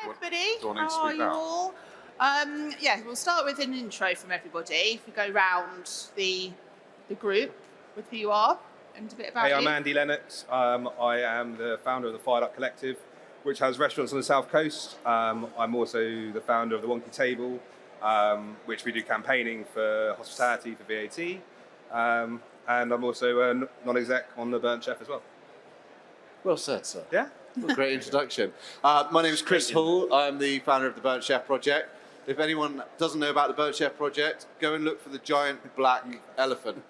everybody. Do I need to How are speak you now? all? Yeah, we'll start with an intro from everybody. If we go round the group with who you are and a bit about Hey, you. I'm Andy Lennox. I am the founder of the Fired Up Collective, which has restaurants on the South Coast. I'm also the founder of the Wonky Table, which we do campaigning for hospitality, for VAT. And I'm also a non-exec on the Burnt Chef as well. Well said, sir. Yeah? Well, great introduction. My name is Chris Hall. I'm the founder of the Burnt Chef Project. If anyone doesn't know about the Burnt Chef Project, go and look for the giant black elephant.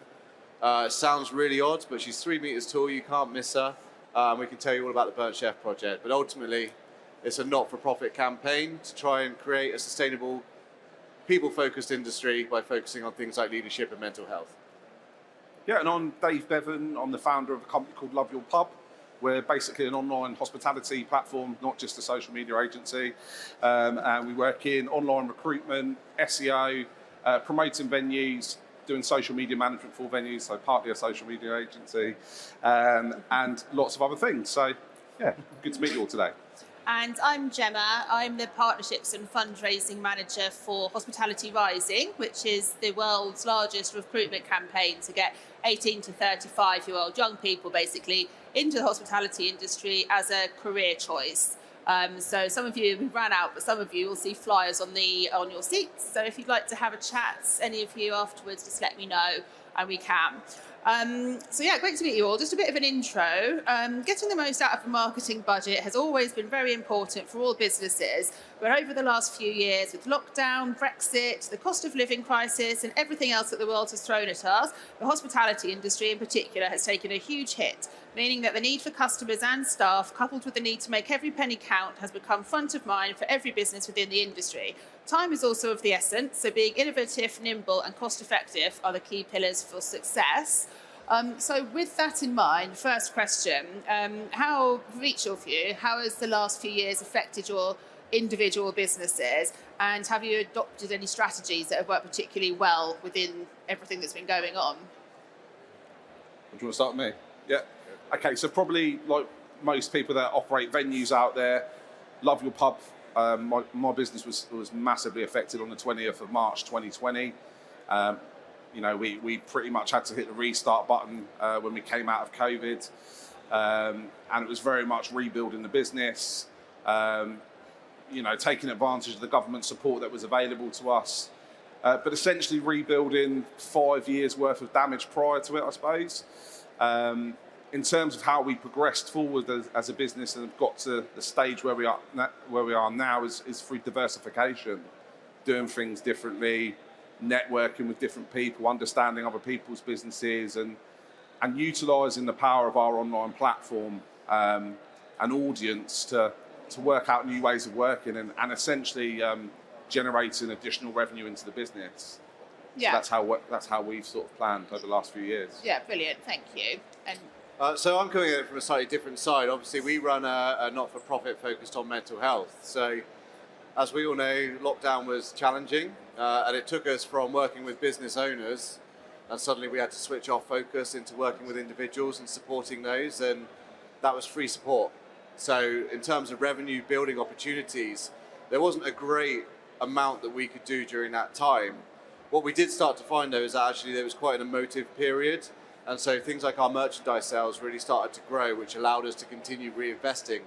It sounds really odd, but she's 3 meters tall. You can't miss her. We can tell you all about the Burnt Chef Project. But ultimately, it's a not-for-profit campaign to try and create a sustainable, people-focused industry by focusing on things like leadership and mental health. Yeah, and I'm Dave Bevan. I'm the founder of a company called Love Your Pub. We're basically an online hospitality platform, not just a social media agency. And we work in online recruitment, SEO, promoting venues, doing social media management for venues, so partly a social media agency, and lots of other things. So, yeah, good to meet you all today. And I'm Gemma. I'm the Partnerships and Fundraising Manager for Hospitality Rising, which is the world's largest recruitment campaign to get 18 to 35-year-old young people basically into the hospitality industry as a career choice. So some of you, we've ran out, but some of you will see flyers on your seats. So if you'd like to have a chat, any of you afterwards, just let me know and we can. So yeah, great to meet you all. Just a bit of an intro. Getting the most out of a marketing budget has always been very important for all businesses. But over the last few years, with lockdown, Brexit, the cost of living crisis, and everything else that the world has thrown at us, the hospitality industry in particular has taken a huge hit, meaning that the need for customers and staff, coupled with the need to make every penny count, has become front of mind for every business within the industry. Time is also of the essence, so being innovative, nimble, and cost-effective are the key pillars for success. So with that in mind, first question, how, for each of you, how has the last few years affected your individual businesses, and have you adopted any strategies that have worked particularly well within everything that's been going on? Do you want to start with me? Yeah. Okay, so probably like most people that operate venues out there, Love Your Pub. My business was massively affected on the 20th of March 2020. You know, we pretty much had to hit the restart button when we came out of COVID, and it was very much rebuilding the business. You know, taking advantage of the government support that was available to us, but essentially rebuilding 5 years worth of damage prior to it, I suppose. In terms of how we progressed forward as a business and have got to the stage where we are now is through diversification, doing things differently, networking with different people, understanding other people's businesses, and utilising the power of our online platform and audience to work out new ways of working and essentially generating additional revenue into the business. Yeah. So that's how we've sort of planned over the last few years. Yeah, brilliant, thank you. And So I'm coming at it from a slightly different side. Obviously, we run a not-for-profit focused on mental health. So, as we all know, lockdown was challenging, and it took us from working with business owners, and suddenly we had to switch our focus into working with individuals and supporting those, and that was free support. So, in terms of revenue building opportunities, there wasn't a great amount that we could do during that time. What we did start to find, though, is that actually there was quite an emotive period. And so things like our merchandise sales really started to grow, which allowed us to continue reinvesting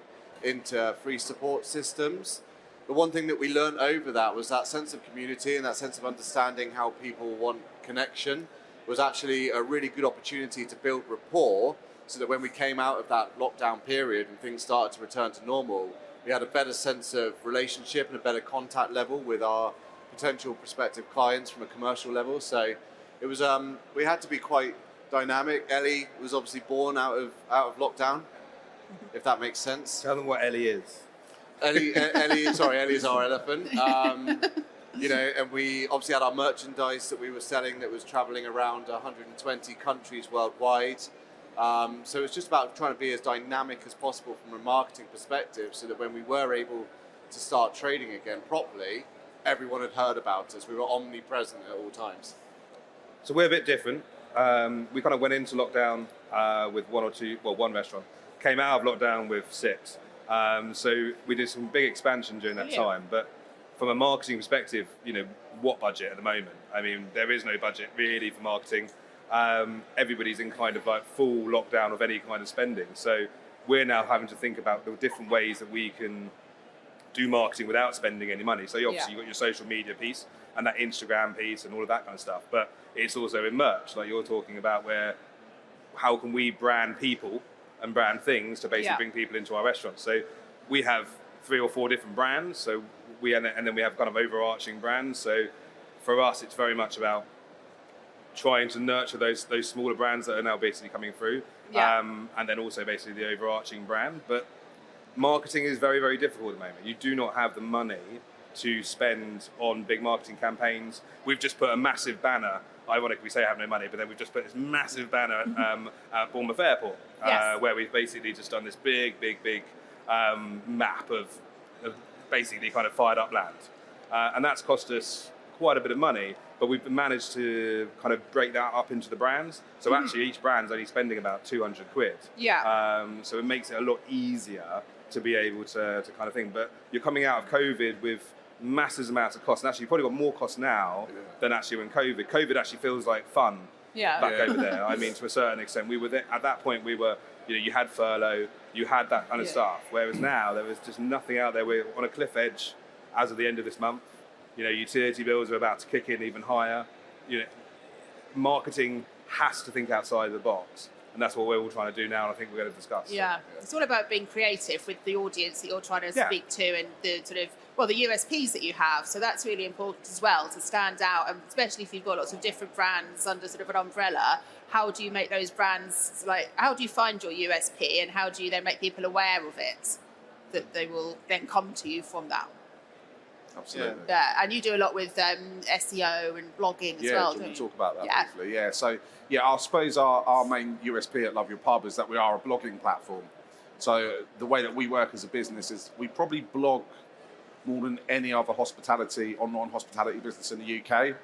into free support systems. The one thing that we learned over that was that sense of community and that sense of understanding how people want connection was actually a really good opportunity to build rapport, so that when we came out of that lockdown period and things started to return to normal, we had a better sense of relationship and a better contact level with our potential prospective clients from a commercial level. So it was we had to be quite dynamic. Ellie was obviously born out of lockdown, if that makes sense. Tell them what Ellie is. Ellie is our elephant. You know, and we obviously had our merchandise that we were selling that was traveling around 120 countries worldwide. So it's just about trying to be as dynamic as possible from a marketing perspective, so that when we were able to start trading again properly, everyone had heard about us. We were omnipresent at all times. So we're a bit different. We kind of went into lockdown with one restaurant. Came out of lockdown with 6. So we did some big expansion during that Brilliant. time. But from a marketing perspective, what budget at the moment? I mean, there is no budget really for marketing. Everybody's in kind of like full lockdown of any kind of spending. So we're now having to think about the different ways that we can do marketing without spending any money. So obviously you've got your social media piece and that Instagram piece and all of that kind of stuff. But it's also in merch, like you're talking about, where how can we brand people and brand things to basically bring people into our restaurants. So we have 3 or 4 different brands. So and then we have kind of overarching brands. So for us, it's very much about trying to nurture those smaller brands that are now basically coming through. And then also basically the overarching brand. But marketing is very, very difficult at the moment. You do not have the money to spend on big marketing campaigns. We've just put a massive banner. Ironically, we say I have no money, but then we've just put this massive banner at Bournemouth Airport, where we've basically just done this big map of basically kind of fired up land. And that's cost us quite a bit of money, but we've managed to kind of break that up into the brands. So actually each brand's only spending about 200 quid. So it makes it a lot easier to be able to kind of thing. But you're coming out of COVID with massive amounts of costs. And actually you've probably got more costs now than actually when COVID actually feels like fun back over there. I mean, to a certain extent, we were there, at that point we were, you had furlough, you had that kind of stuff. Whereas now there was just nothing out there. We're on a cliff edge as of the end of this month. Utility bills are about to kick in even higher. Marketing has to think outside the box. And that's what we're all trying to do now, and I think we're going to discuss. It's all about being creative with the audience that you're trying to speak to, and the sort of, the USPs that you have. So that's really important as well, to stand out, and especially if you've got lots of different brands under sort of an umbrella. How do you make those brands, how do you find your USP, and how do you then make people aware of it, that they will then come to you from that? Absolutely. And you do a lot with SEO and blogging as well, don't you? Talk about that briefly. So I suppose our main USP at Love Your Pub is that we are a blogging platform. So the way that we work as a business is we probably blog more than any other online hospitality business in the UK.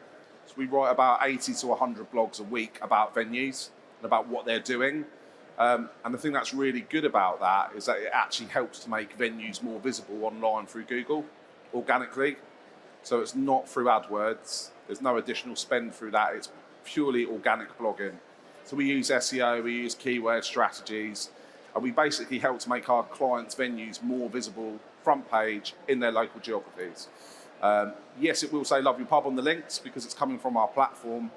So we write about 80 to 100 blogs a week about venues and about what they're doing. And the thing that's really good about that is that it actually helps to make venues more visible online through Google, organically. So it's not through AdWords. There's no additional spend through that. It's purely organic blogging. So we use SEO, we use keyword strategies, and we basically help to make our clients' venues more visible front page in their local geographies. Yes, it will say Love Your Pub on the links because it's coming from our platform,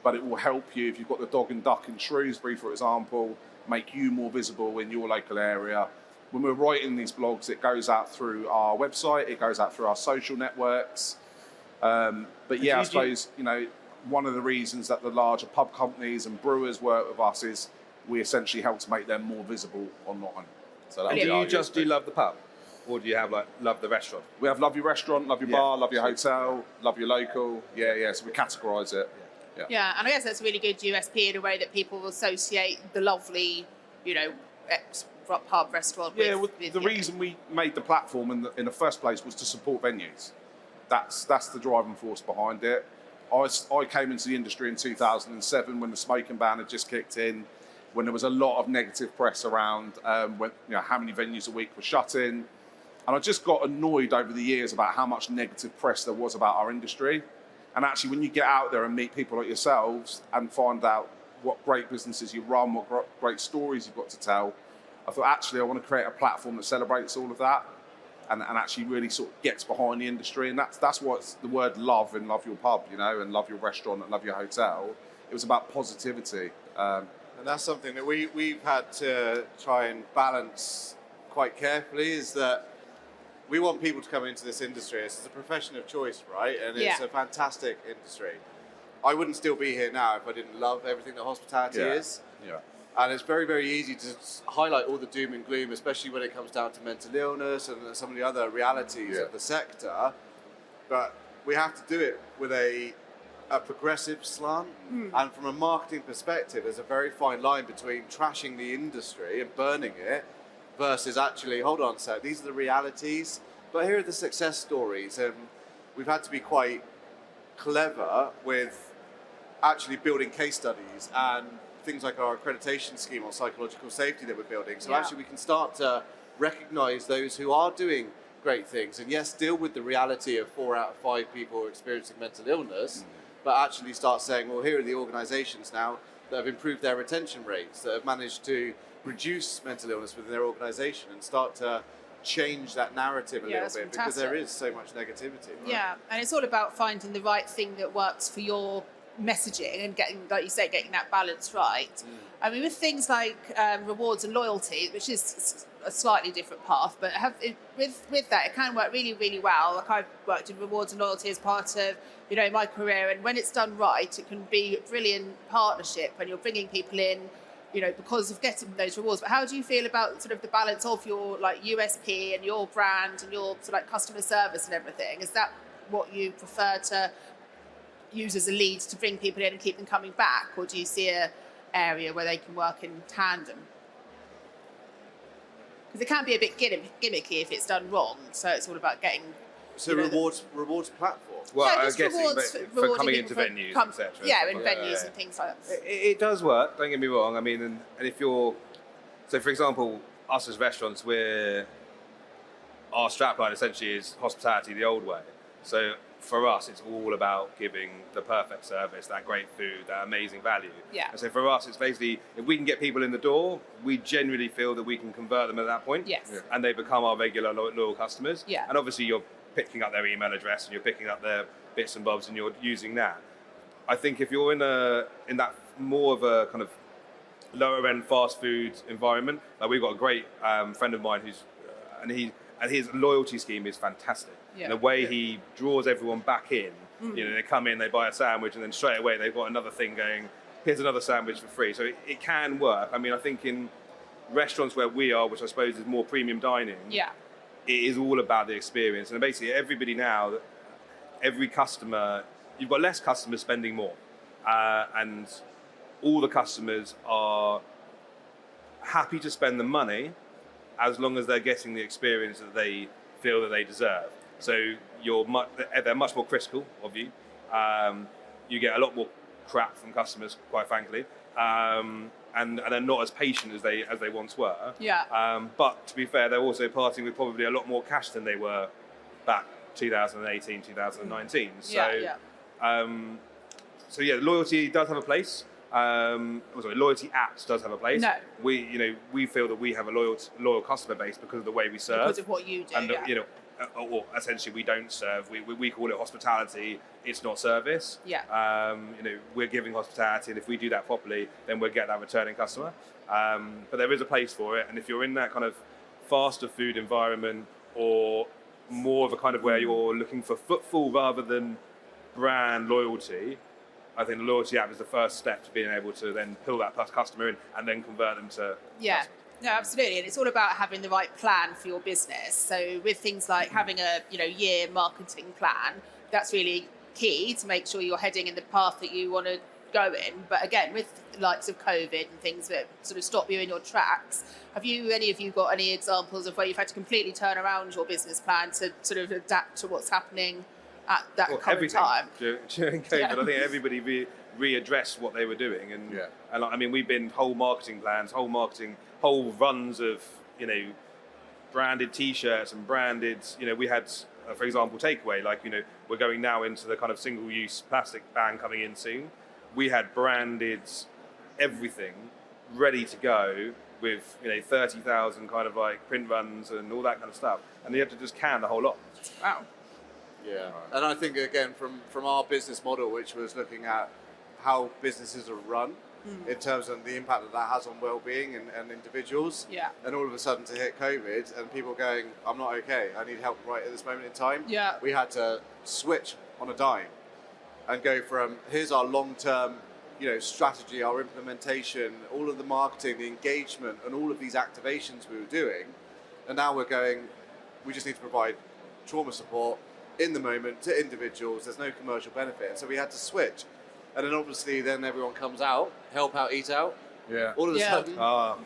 but it will help you if you've got the Dog and Duck in Shrewsbury, for example, make you more visible in your local area. When we're writing these blogs, it goes out through our website, it goes out through our social networks. But I suppose, one of the reasons that the larger pub companies and brewers work with us is we essentially help to make them more visible online. So do you just do Love the Pub? Or do you have Love the Restaurant? We have Love Your Restaurant, Love Your Bar, Love Your Hotel, Love Your Local. So we categorise it. Yeah, and I guess that's a really good USP in a way that people will associate the lovely, pub restaurant with the reason we made the platform in the first place was to support venues. That's the driving force behind it. I came into the industry in 2007 when the smoking ban had just kicked in, when there was a lot of negative press around how many venues a week were shutting. And I just got annoyed over the years about how much negative press there was about our industry. And actually, when you get out there and meet people like yourselves and find out what great businesses you run, what great stories you've got to tell, I thought, actually, I want to create a platform that celebrates all of that and actually really sort of gets behind the industry. And that's what the word love in Love Your Pub, and Love Your Restaurant and Love Your Hotel. It was about positivity. And that's something that we've had to try and balance quite carefully, is that we want people to come into this industry. It's a profession of choice, right? And it's a fantastic industry. I wouldn't still be here now if I didn't love everything that hospitality is. And it's very, very easy to highlight all the doom and gloom, especially when it comes down to mental illness and some of the other realities of the sector. But we have to do it with a progressive slant. And from a marketing perspective, there's a very fine line between trashing the industry and burning it versus actually, hold on a sec, these are the realities, but here are the success stories. And we've had to be quite clever with actually building case studies and things like our accreditation scheme on psychological safety that we're building. So actually we can start to recognise those who are doing great things, and yes, deal with the reality of 4 out of 5 people experiencing mental illness, but actually start saying, well, here are the organisations now that have improved their retention rates, that have managed to reduce mental illness within their organisation, and start to change that narrative a little bit, fantastic. because there is so much negativity. Right? Yeah, and it's all about finding the right thing that works for your messaging and getting, like you say, getting that balance right. I mean, with things like rewards and loyalty, which is a slightly different path, but with that, it can work really, really well. Like I've worked in rewards and loyalty as part of, my career, and when it's done right, it can be a brilliant partnership when you're bringing people in, because of getting those rewards. But how do you feel about sort of the balance of your like USP and your brand and your sort of like customer service and everything? Is that what you prefer to use as a lead to bring people in and keep them coming back, or do you see a area where they can work in tandem? Because it can be a bit gimmicky if it's done wrong. So it's all about getting. So rewards platform. Well, Yeah, I just guess rewards for coming people into for venues, etc. Yeah, in venues and things like that. It does work, don't get me wrong. I mean, and if you're, so for example, us as restaurants, our strapline essentially is hospitality the old way. So for us, it's all about giving the perfect service, that great food, that amazing value. Yeah. And so for us, it's basically, if we can get people in the door, we genuinely feel that we can convert them at that point. Yes. Yeah. And they become our regular loyal customers. Yeah. And obviously you're picking up their email address and you're picking up their bits and bobs and you're using that. I think if you're in that more of a kind of lower end fast food environment, like we've got a great friend of mine who's and his loyalty scheme is fantastic. Yeah. And the way he draws everyone back in, they come in, they buy a sandwich, and then straight away they've got another thing going, here's another sandwich for free. So it can work. I mean, I think in restaurants where we are, which I suppose is more premium dining, it is all about the experience. And basically everybody now, every customer, you've got less customers spending more. And all the customers are happy to spend the money as long as they're getting the experience that they feel that they deserve. So they're much more critical of you. You get a lot more crap from customers, quite frankly, and they're not as patient as they once were. Yeah. But to be fair, they're also parting with probably a lot more cash than they were back 2018, 2019. So loyalty does have a place. Loyalty apps does have a place. No. We feel that we have a loyal customer base because of the way we serve. Because of what you do. And or essentially we don't serve. We call it hospitality. It's not service. Yeah. We're giving hospitality, and if we do that properly, then we'll get that returning customer. But there is a place for it, and if you're in that kind of faster food environment, or more of a kind of where you're looking for footfall rather than brand loyalty, I think the loyalty app is the first step to being able to then pull that customer in and then convert them to. Yeah. No, absolutely, and it's all about having the right plan for your business. So with things like having a year marketing plan, that's really key to make sure you're heading in the path that you want to go in. But again, with the likes of COVID and things that sort of stop you in your tracks, have any of you got any examples of where you've had to completely turn around your business plan to sort of adapt to what's happening at that current time? During COVID, I think everybody readdressed what they were doing, and I mean, we've been whole marketing plans, whole runs of branded T-shirts and branded. We had, for example, takeaway. Like we're going now into the kind of single-use plastic ban coming in soon. We had branded everything ready to go with 30,000 kind of like print runs and all that kind of stuff, and you had to just can the whole lot. Wow. Yeah, and I think again from our business model, which was looking at how businesses are run in terms of the impact that has on well-being and individuals. Yeah. And all of a sudden to hit COVID and people going, I'm not okay, I need help right at this moment in time. Yeah. We had to switch on a dime and go from here's our long-term strategy, our implementation, all of the marketing, the engagement, and all of these activations we were doing, and now we're going, we just need to provide trauma support in the moment to individuals. There's no commercial benefit, and so we had to switch. And then obviously then everyone comes out, help out, eat out. Yeah. All of a sudden,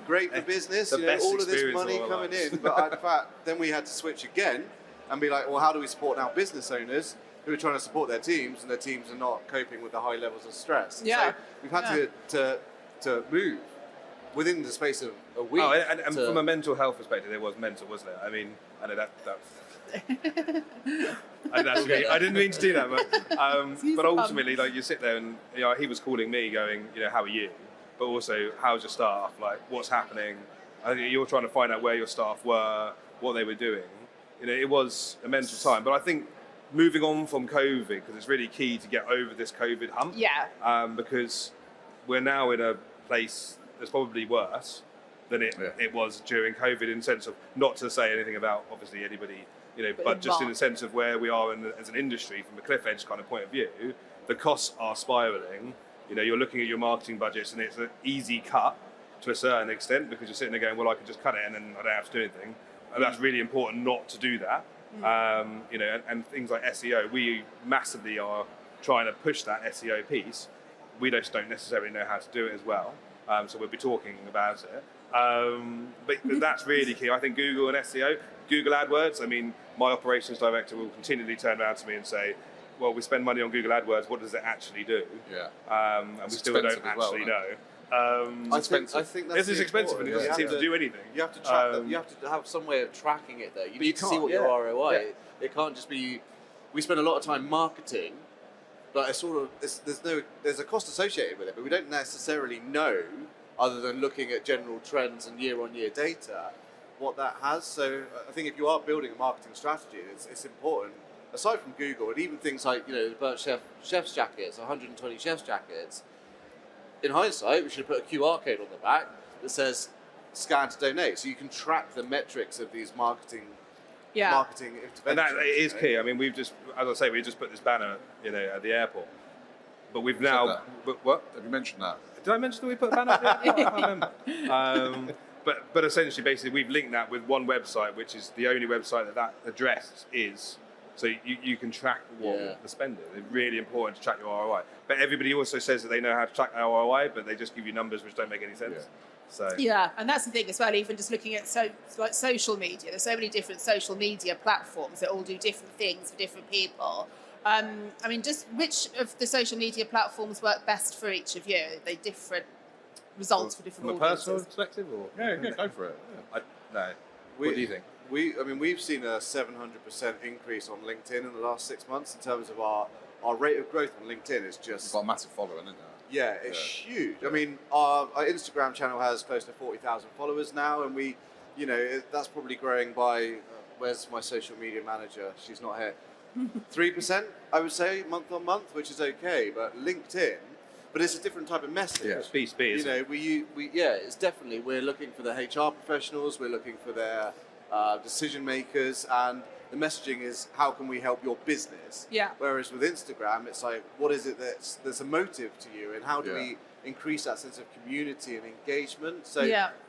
great for business, all of this money coming in. But in fact, then we had to switch again and be like, well, how do we support now business owners who are trying to support their teams, and their teams are not coping with the high levels of stress? Yeah. So we've had to move within the space of a week. Oh, and from a mental health perspective, it was mental, wasn't it? I mean, I know I didn't mean to do that, but ultimately, like, you sit there and, you know, he was calling me going, you know, how are you? But also, how's your staff? Like, what's happening? I think you're trying to find out where your staff were, what they were doing. You know, it was a mental time. But I think moving on from COVID, because it's really key to get over this COVID hump. Yeah. Because we're now in a place that's probably worse than it was during COVID, in the sense of, not to say anything about obviously anybody, you know, but just in the sense of where we are as an industry from a cliff edge kind of point of view, the costs are spiraling. You know, you're looking at your marketing budgets and it's an easy cut to a certain extent, because you're sitting there going, well, I can just cut it and then I don't have to do anything. And that's really important not to do that. You know, and things like SEO, we massively are trying to push that SEO piece. We just don't necessarily know how to do it as well. So we'll be talking about it. But that's really key. I think Google and SEO, Google AdWords, I mean, my operations director will continually turn around to me and say, well, we spend money on Google AdWords, what does it actually do? Yeah. And we still don't actually know. I think that's expensive and it doesn't seem to do anything. You have to track that. You have to have some way of tracking it, though. You need to see what your ROI. Yeah. It can't just be. We spend a lot of time marketing, but it's sort of there's a cost associated with it, but we don't necessarily know, other than looking at general trends and year-on-year data, what that has. So I think if you are building a marketing strategy, it's important. Aside from Google, and even things like, you know, the Burnt Chef chef's jackets, 120 chef's jackets. In hindsight, we should have put a QR code on the back that says "Scan to donate," so you can track the metrics of these marketing interventions. And that is key. I mean, we've just, as I say, we just put this banner, you know, at the airport. But we've now, what? Have you mentioned that? Did I mention that we put a banner at the airport? I can't remember. But essentially, basically, we've linked that with one website, which is the only website that address is. So you can track what the spend is. It's really important to track your ROI. But everybody also says that they know how to track their ROI, but they just give you numbers which don't make any sense. Yeah, and that's the thing as well, even just looking at like social media. There's so many different social media platforms that all do different things for different people. I mean, just which of the social media platforms work best for each of you? Are they different results for different audiences? From a personal perspective? Or? Yeah, go for it. Yeah. What do you think? We've seen a 700% increase on LinkedIn in the last 6 months in terms of our rate of growth on LinkedIn is just... You've got a massive following, isn't it? Yeah, it's huge. I mean, our Instagram channel has close to 40,000 followers now, and we, you know, that's probably growing by, where's my social media manager? She's not here. 3%, I would say, month on month, which is okay, but LinkedIn... But it's a different type of message. Yeah, it's B2B, you know, it's definitely, we're looking for the HR professionals, we're looking for their decision makers, and the messaging is, how can we help your business? Yeah. Whereas with Instagram, it's like, what is it that's a motive to you, and how do we increase that sense of community and engagement? So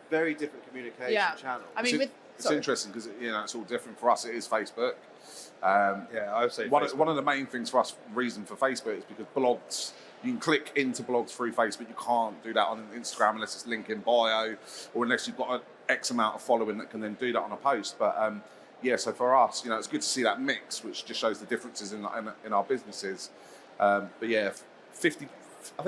very different communication channels. I mean, it's interesting because, you know, it's all different. For us, it is Facebook. I would say one of the main things for us, reason for Facebook, is because blogs, you can click into blogs through Facebook. You can't do that on Instagram unless it's link in bio, or unless you've got an X amount of following that can then do that on a post. But so for us, you know, it's good to see that mix, which just shows the differences in our businesses. But yeah, I think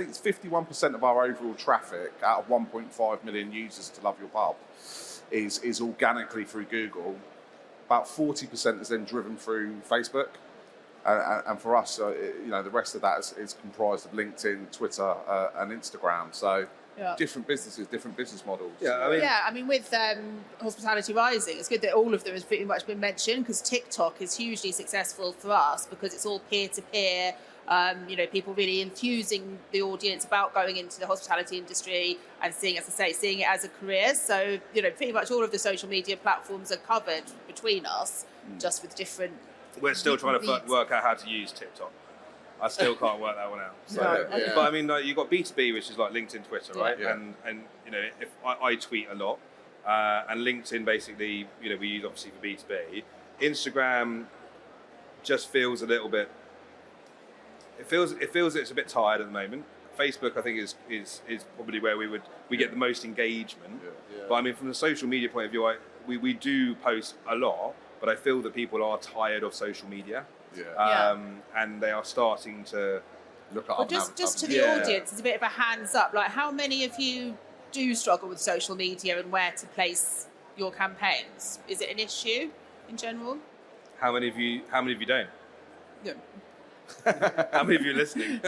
it's 51% of our overall traffic out of 1.5 million users to Love Your Pub is organically through Google. About 40% is then driven through Facebook. And for us, you know, the rest of that is comprised of LinkedIn, Twitter, and Instagram. So different businesses, different business models. I mean, with Hospitality Rising, it's good that all of them has pretty much been mentioned, because TikTok is hugely successful for us because it's all peer-to-peer. You know, people really enthusing the audience about going into the hospitality industry and seeing it as a career. So, you know, pretty much all of the social media platforms are covered between us, just with different... We're still trying to work out how to use TikTok. I still can't work that one out. So, but I mean, you've got B2B, which is like LinkedIn, Twitter, right? Yeah. And you know, if I tweet a lot, and LinkedIn basically, you know, we use obviously for B2B. Instagram just feels a little bit. It feels it's a bit tired at the moment. Facebook, I think, is probably where we get the most engagement. Yeah. But I mean, from the social media point of view, we do post a lot. But I feel that people are tired of social media, and they are starting to look at. Well, just to the audience, it's a bit of a hands up. Like, how many of you do struggle with social media and where to place your campaigns? Is it an issue in general? How many of you don't? No. How many of you are listening?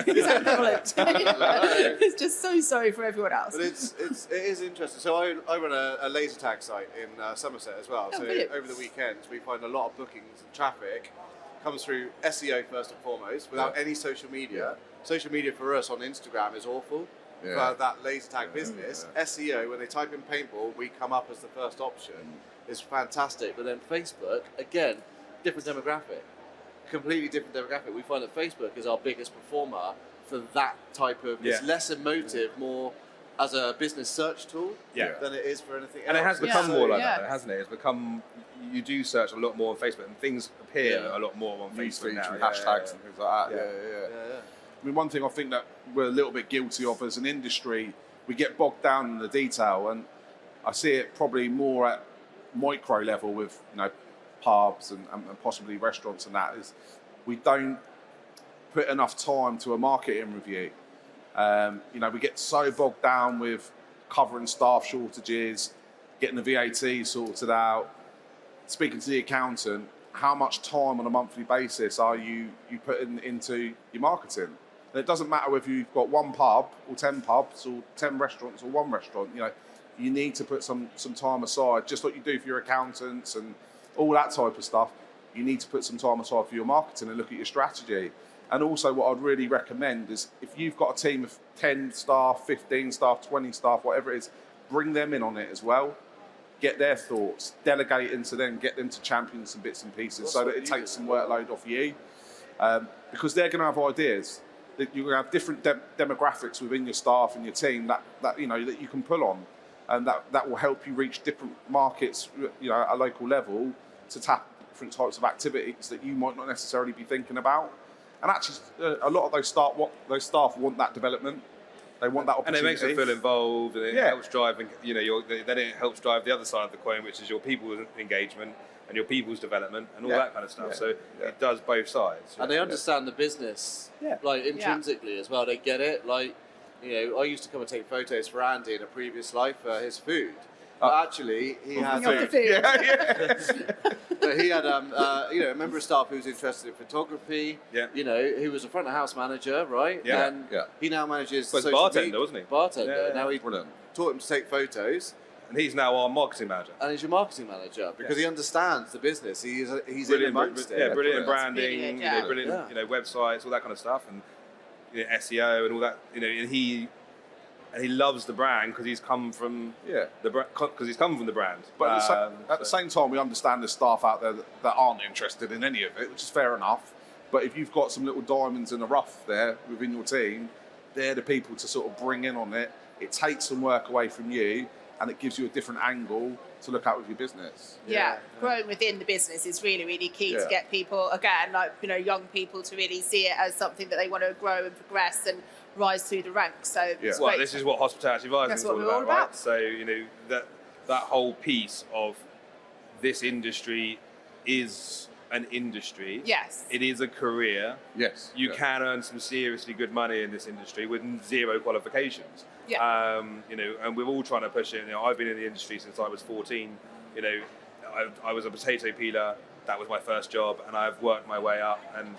It's just so sorry for everyone else. But it is interesting. So I run a laser tag site in Somerset as well. So brilliant. over the weekends we find a lot of bookings and traffic comes through SEO first and foremost, without any social media. Social media for us on Instagram is awful. For that laser tag business, SEO, when they type in paintball, we come up as the first option. Is fantastic. But then Facebook, again, different demographic. Completely different demographic. We find that Facebook is our biggest performer for that type of. It's less emotive, more as a business search tool than it is for anything else. And it has become more like that, hasn't it? It's become, you do search a lot more on Facebook, and things appear a lot more on Facebook now. Hashtags and things like that. Yeah. I mean, one thing I think that we're a little bit guilty of as an industry, we get bogged down in the detail, and I see it probably more at micro level with pubs and possibly restaurants, and that is we don't put enough time to a marketing review. We get so bogged down with covering staff shortages, getting the VAT sorted out, speaking to the accountant. How much time on a monthly basis are you putting into your marketing? And it doesn't matter whether you've got one pub or 10 pubs or 10 restaurants or one restaurant. You need to put some time aside, just like you do for your accountants and all that type of stuff. You need to put some time aside for your marketing and look at your strategy. And also what I'd really recommend is if you've got a team of 10 staff, 15 staff, 20 staff, whatever it is, bring them in on it as well. Get their thoughts, delegate into them, get them to champion some bits and pieces so that it takes some workload off you. Because they're going to have ideas. You're going to have different demographics within your staff and your team that you can pull on. And that will help you reach different markets, at a local level, to tap different types of activities that you might not necessarily be thinking about. And actually, a lot of those staff want that development. They want that opportunity. And it makes them feel involved, and it helps drive, then it helps drive the other side of the coin, which is your people's engagement and your people's development and all that kind of stuff. So it does both sides. And they understand the business, intrinsically as well. They get it. I used to come and take photos for Andy in a previous life for his food. But actually, he had but he had a member of staff who was interested in photography. Who was a front of house manager, right? And he now manages. Well, bartender, wasn't he? Bartender. Now he taught him to take photos. And he's now our marketing manager. And he's your marketing manager because he understands the business. He's brilliant, in amongst it. Yeah, brilliant branding, brilliant websites, all that kind of stuff, and SEO and all that. And he loves the brand because he's come from the brand. But at the same time, we understand there's staff out there that aren't interested in any of it, which is fair enough. But if you've got some little diamonds in the rough there within your team, they're the people to sort of bring in on it. It takes some work away from you, and it gives you a different angle to look at with your business. Growing within the business is really, really key to get people, again, young people to really see it as something that they want to grow and progress and rise through the ranks. So this is what hospitality advising is all about, right? So that whole piece of this industry is an industry. Yes. It is a career. Yes. You can earn some seriously good money in this industry with zero qualifications. And we're all trying to push it. I've been in the industry since I was 14. I was a potato peeler. That was my first job, and I've worked my way up. And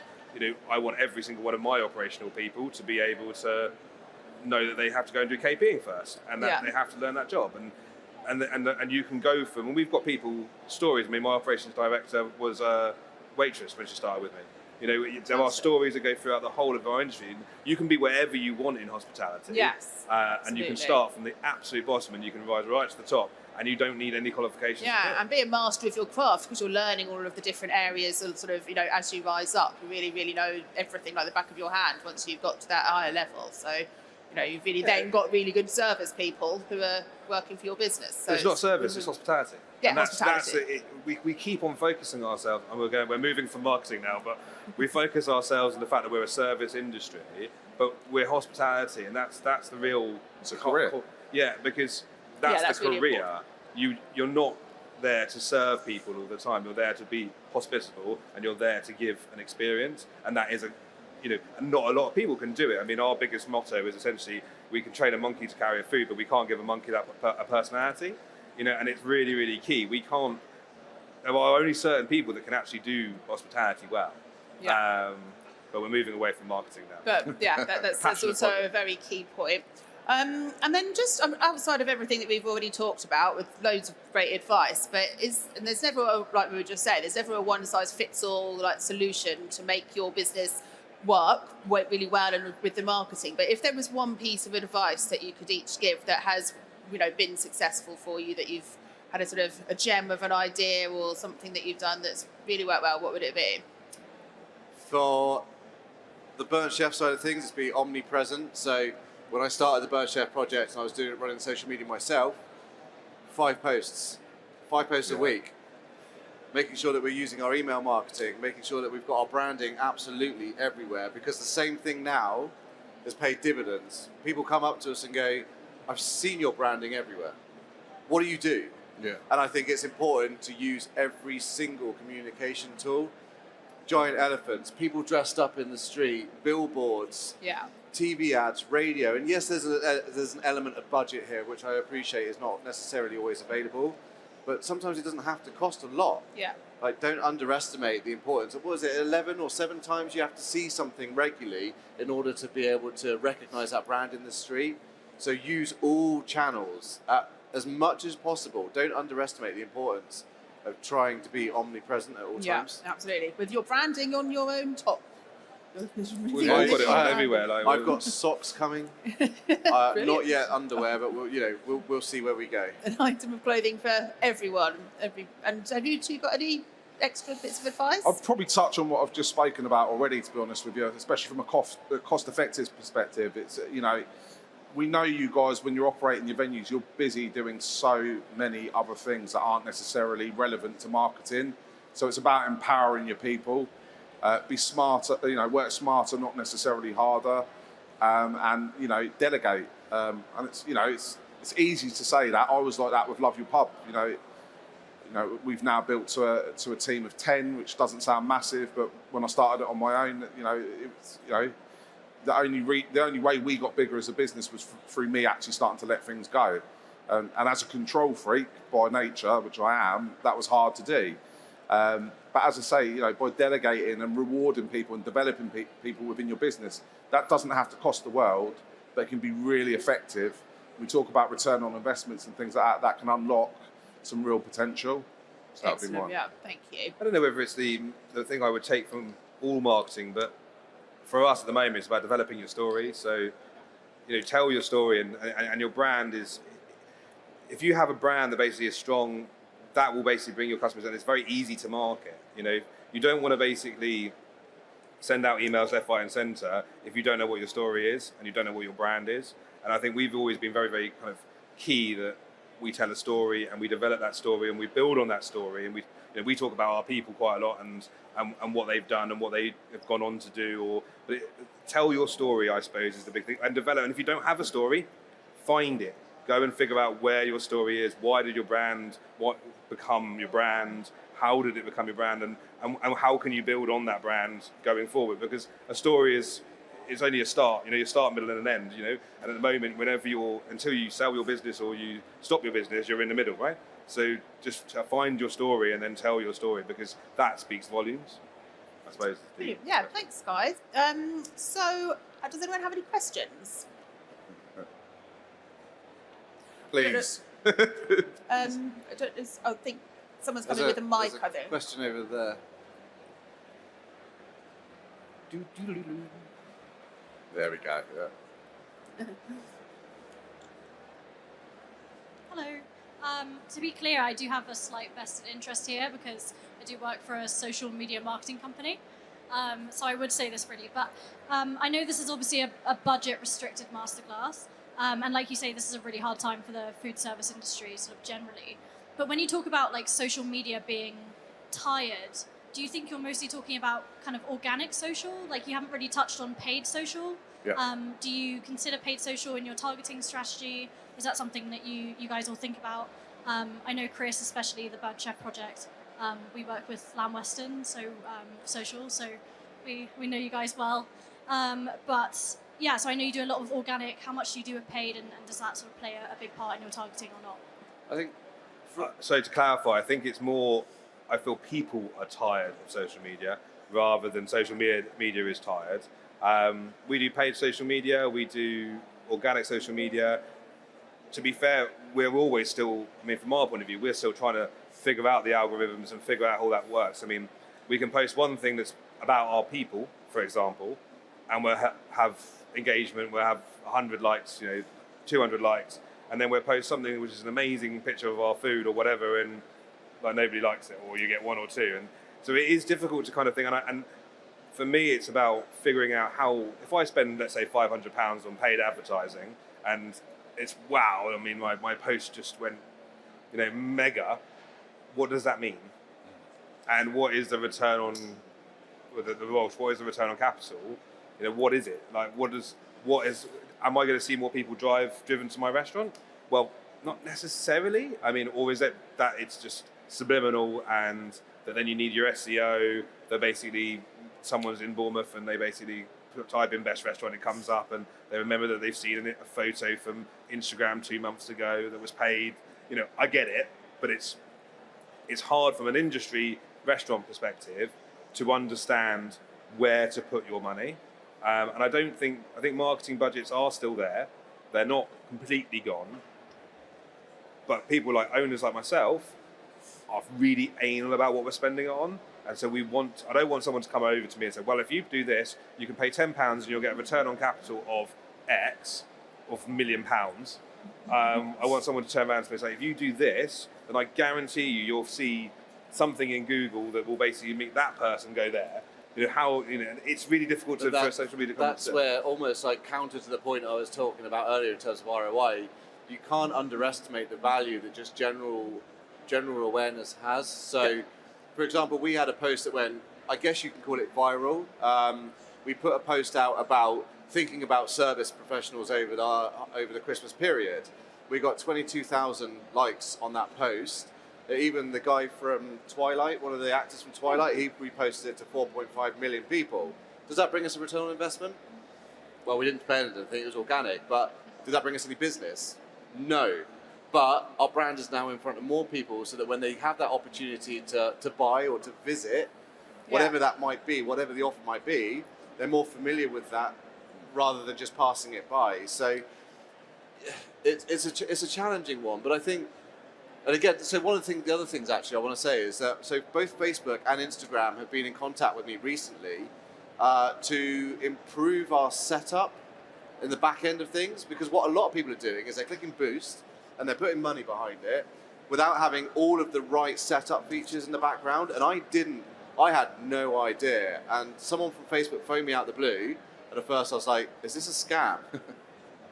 I want every single one of my operational people to be able to know that they have to go and do KPing first, and that they have to learn that job. And you can go from. And we've got stories. I mean, my operations director was a waitress when she started with me. There are stories that go throughout the whole of our industry. You can be wherever you want in hospitality. Yes. And you can start from the absolute bottom and you can rise right to the top, and you don't need any qualifications. And be a master of your craft because you're learning all of the different areas and sort of, as you rise up, you really, really know everything like the back of your hand once you've got to that higher level. So, you've really then got really good service people who are working for your business. So it's not service, it's hospitality. Yeah, and hospitality. That's it. We keep on focusing ourselves, and we're moving from marketing now, but we focus ourselves on the fact that we're a service industry, but we're hospitality, and that's the real. It's a career. Because that's the really career. You're not there to serve people all the time. You're there to be hospitable, and you're there to give an experience, and that is and not a lot of people can do it. I mean, our biggest motto is essentially we can train a monkey to carry a food, but we can't give a monkey a personality, and it's really, really key. We can't. There are only certain people that can actually do hospitality well. Yeah. But we're moving away from marketing now. But yeah, that's also a very key point. And then just outside of everything that we've already talked about with loads of great advice, and there's never, like we were just saying, there's never a one-size-fits-all like solution to make your business work really well and with the marketing. But if there was one piece of advice that you could each give that has, been successful for you, that you've had a sort of a gem of an idea or something that you've done that's really worked well, what would it be? For the Burnt Chef side of things, it's be omnipresent. So when I started the Burnt Chef project and I was running social media myself, 5 posts a week, making sure that we're using our email marketing, making sure that we've got our branding absolutely everywhere, because the same thing now has paid dividends. People come up to us and go, I've seen your branding everywhere. What do you do? Yeah. And I think it's important to use every single communication tool. Giant elephants, people dressed up in the street, billboards, TV ads, radio. And yes, there's an element of budget here, which I appreciate is not necessarily always available, but sometimes it doesn't have to cost a lot. Yeah. Like, don't underestimate the importance of, 11 or 7 times you have to see something regularly in order to be able to recognize that brand in the street. So use all channels as much as possible. Don't underestimate the importance of trying to be omnipresent at all times. Yeah, absolutely. With your branding on your own top. We've all got it on everywhere. I've got socks coming. Not yet underwear, but we'll see where we go. An item of clothing for everyone. And have you two got any extra bits of advice? I've probably touched on what I've just spoken about already, to be honest with you, especially from a cost-effective perspective. It's, we know you guys, when you're operating your venues, you're busy doing so many other things that aren't necessarily relevant to marketing. So it's about empowering your people. Be smarter, work smarter, not necessarily harder, and delegate. And it's easy to say that. I was like that with Love Your Pub. We've now built to a team of 10, which doesn't sound massive, but when I started it on my own, the only way we got bigger as a business was through me actually starting to let things go. And as a control freak by nature, which I am, that was hard to do. But as I say, by delegating and rewarding people and developing people within your business, that doesn't have to cost the world, but it can be really effective. We talk about return on investments and things like that. That can unlock some real potential. So that would be mine. Yeah, thank you. I don't know whether it's the thing I would take from all marketing, but for us at the moment, it's about developing your story. So, tell your story, and your brand is. If you have a brand that basically is strong, that will basically bring your customers, and it's very easy to market. You don't want to basically send out emails left, right, and centre if you don't know what your story is and you don't know what your brand is. And I think we've always been very, very kind of key that we tell a story and we develop that story and we build on that story, and we talk about our people quite a lot and what they've done and what they have gone on to do. Tell your story, I suppose, is the big thing, and develop. And if you don't have a story, find it. Go and figure out where your story is. Why did your brand become your brand? How did it become your brand? And how can you build on that brand going forward? Because a story is only a start. You start, middle, and an end. And at the moment, until you sell your business or you stop your business, you're in the middle, right? So just find your story and then tell your story, because that speaks volumes, I suppose. Brilliant. Yeah, thanks, guys. So, does anyone have any questions? Please. I think someone's coming with a mic, I think. Question over there. There we go. Yeah. Hello. To be clear, I do have a slight vested interest here because I do work for a social media marketing company. So I would say this really, but I know this is obviously a budget-restricted masterclass. And like you say, this is a really hard time for the food service industry sort of generally. But when you talk about like social media being tired, do you think you're mostly talking about kind of organic social? Like you haven't really touched on paid social? Yeah. Do you consider paid social in your targeting strategy? Is that something that you guys all think about? I know Chris, especially the Burnt Chef project, we work with Lamb Western, so social, so we know you guys well. But yeah, so I know you do a lot of organic. How much do you do with paid, and does that sort of play a big part in your targeting or not? I think, so to clarify, I think it's more, I feel people are tired of social media rather than social media is tired. We do paid social media, we do organic social media. To be fair, we're always still, I mean, from our point of view, we're still trying to figure out the algorithms and figure out how that works. I mean, we can post one thing that's about our people, for example, and we'll have engagement, we'll have 100 likes, 200 likes, and then we'll post something which is an amazing picture of our food or whatever, and like nobody likes it, or you get one or two. And so it is difficult to kind of think, and for me, it's about figuring out how, if I spend, let's say, £500 on paid advertising, and it's wow, I mean, my post just went, mega, what does that mean? And what is the return on, what is the return on capital? What is it? Like, am I going to see more people driven to my restaurant? Well, not necessarily. I mean, or is it that it's just subliminal and that then you need your SEO, that basically someone's in Bournemouth and they basically type in best restaurant, it comes up and they remember that they've seen a photo from Instagram 2 months ago that was paid. I get it, but it's hard from an industry restaurant perspective to understand where to put your money. And I think marketing budgets are still there. They're not completely gone. But people like owners like myself are really anal about what we're spending it on. And so I don't want someone to come over to me and say, well, if you do this, you can pay £10 and you'll get a return on capital of X, of £1 million. I want someone to turn around to me and say, if you do this, then I guarantee you'll see something in Google that will basically make that person go there. It's really difficult for social media. That's where, almost like counter to the point I was talking about earlier in terms of ROI, you can't underestimate the value that just general awareness has. So, for example, we had a post that went, I guess you can call it viral. We put a post out about thinking about service professionals over the Christmas period. We got 22,000 likes on that post. Even the guy from Twilight, one of the actors from Twilight, he reposted it to 4.5 million people. Does that bring us a return on investment? Well, we didn't spend anything, it was organic, but did that bring us any business? No. But our brand is now in front of more people so that when they have that opportunity to buy or to visit, whatever that might be, whatever the offer might be, they're more familiar with that rather than just passing it by. So it's a challenging one, but I think, and again, so the other things actually I want to say is that so both Facebook and Instagram have been in contact with me recently to improve our setup in the back end of things, because what a lot of people are doing is they're clicking boost and they're putting money behind it without having all of the right setup features in the background. And I had no idea. And someone from Facebook phoned me out the blue, and at first I was like, is this a scam?